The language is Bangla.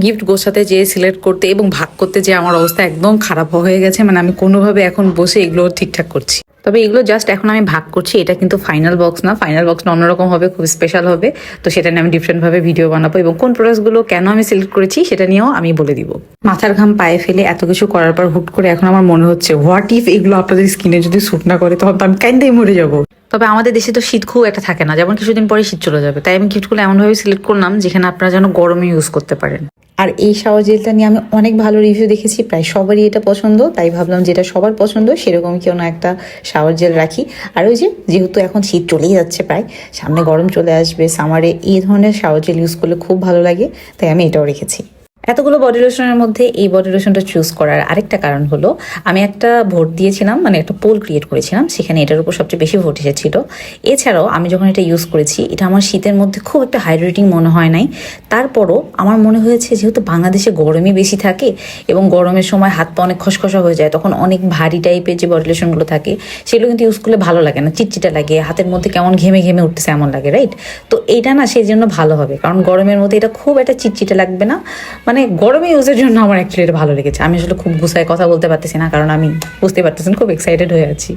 গিফট গোছাতে যেয়ে সিলেক্ট করতে এবং ভাগ করতে যে আমার অবস্থা একদম খারাপ হয়ে গেছে। মানে আমি কোনোভাবে এখন বসে এগুলো ঠিকঠাক করছি। তবে এগুলো জাস্ট এখন আমি ভাগ করছি, এটা কিন্তু ফাইনাল বক্স না। ফাইনাল বক্সটা অন্যরকম হবে, খুব স্পেশাল হবে। তো সেটা নিয়ে আমি ডিফারেন্টভাবে ভিডিও বানাবো এবং কোন প্রোডাক্টসগুলো কেন আমি সিলেক্ট করেছি সেটা নিয়েও আমি বলে দিব। মাথার ঘাম পায়ে ফেলে এত কিছু করার পর হুট করে এখন আমার মনে হচ্ছে হোয়াট ইফ এগুলো আপনাদের স্কিনে যদি স্যুট না করে, তখন তো আমি কাইন্দাই মরে যাবো। তবে আমাদের দেশে তো শীত খুব একটা থাকে না, যেমন কিছুদিন পরে শীত চলে যাবে। তাই আমি গিফটগুলো এমনভাবে সিলেক্ট করলাম যেখানে আপনারা যেন গরমে ইউজ করতে পারেন। আর এই শাওয়ার জেলটা নিয়ে আমি অনেক ভালো রিভিউ দেখেছি, প্রায় সবারই এটা পছন্দ। তাই ভাবলাম যেটা সবার পছন্দ সেরকম কেউ না একটা শাওয়ার জেল রাখি। আর ওই যেহেতু এখন শীত চলেই যাচ্ছে, প্রায় সামনে গরম চলে আসবে, সামারে এই ধরনের শাওয়ার জেল ইউজ করলে খুব ভালো লাগে। তাই আমি এটাও রেখেছি। এতগুলো বডি লোশনের মধ্যে এই বডি লোশনটা চুজ করার আরেকটা কারণ হলো, আমি একটা ভোট দিয়েছিলাম, মানে একটা পোল ক্রিয়েট করেছিলাম, সেখানে এটার উপর সবচেয়ে বেশি ভোট এসেছিল। এছাড়াও আমি যখন এটা ইউজ করেছি, এটা আমার শীতের মধ্যে খুব একটা হাইড্রেটিং মনে হয় নাই। তারপরও আমার মনে হয়েছে যেহেতু বাংলাদেশে গরমই বেশি থাকে এবং গরমের সময় হাত পা অনেক খসখসা হয়ে যায়, তখন অনেক ভারী টাইপের যে বডি লোশনগুলো থাকে সেগুলো কিন্তু ইউজ করলে ভালো লাগে না, চিটচিটা লাগে, হাতের মধ্যে কেমন ঘেমে ঘেমে উঠতেছে এমন লাগে, রাইট? তো এইটা না সেই জন্য ভালো হবে, কারণ গরমের মধ্যে এটা খুব একটা চিটচিটে লাগবে না। মানে গরমে ইউজের জন্য আমার অ্যাকচুয়ালি এটা ভালো লেগেছে। আমি আসলে খুব গুছায় কথা বলতে পারতেছি না, কারণ আমি বুঝতে পারতেছেন খুব এক্সাইটেড হয়ে আছি।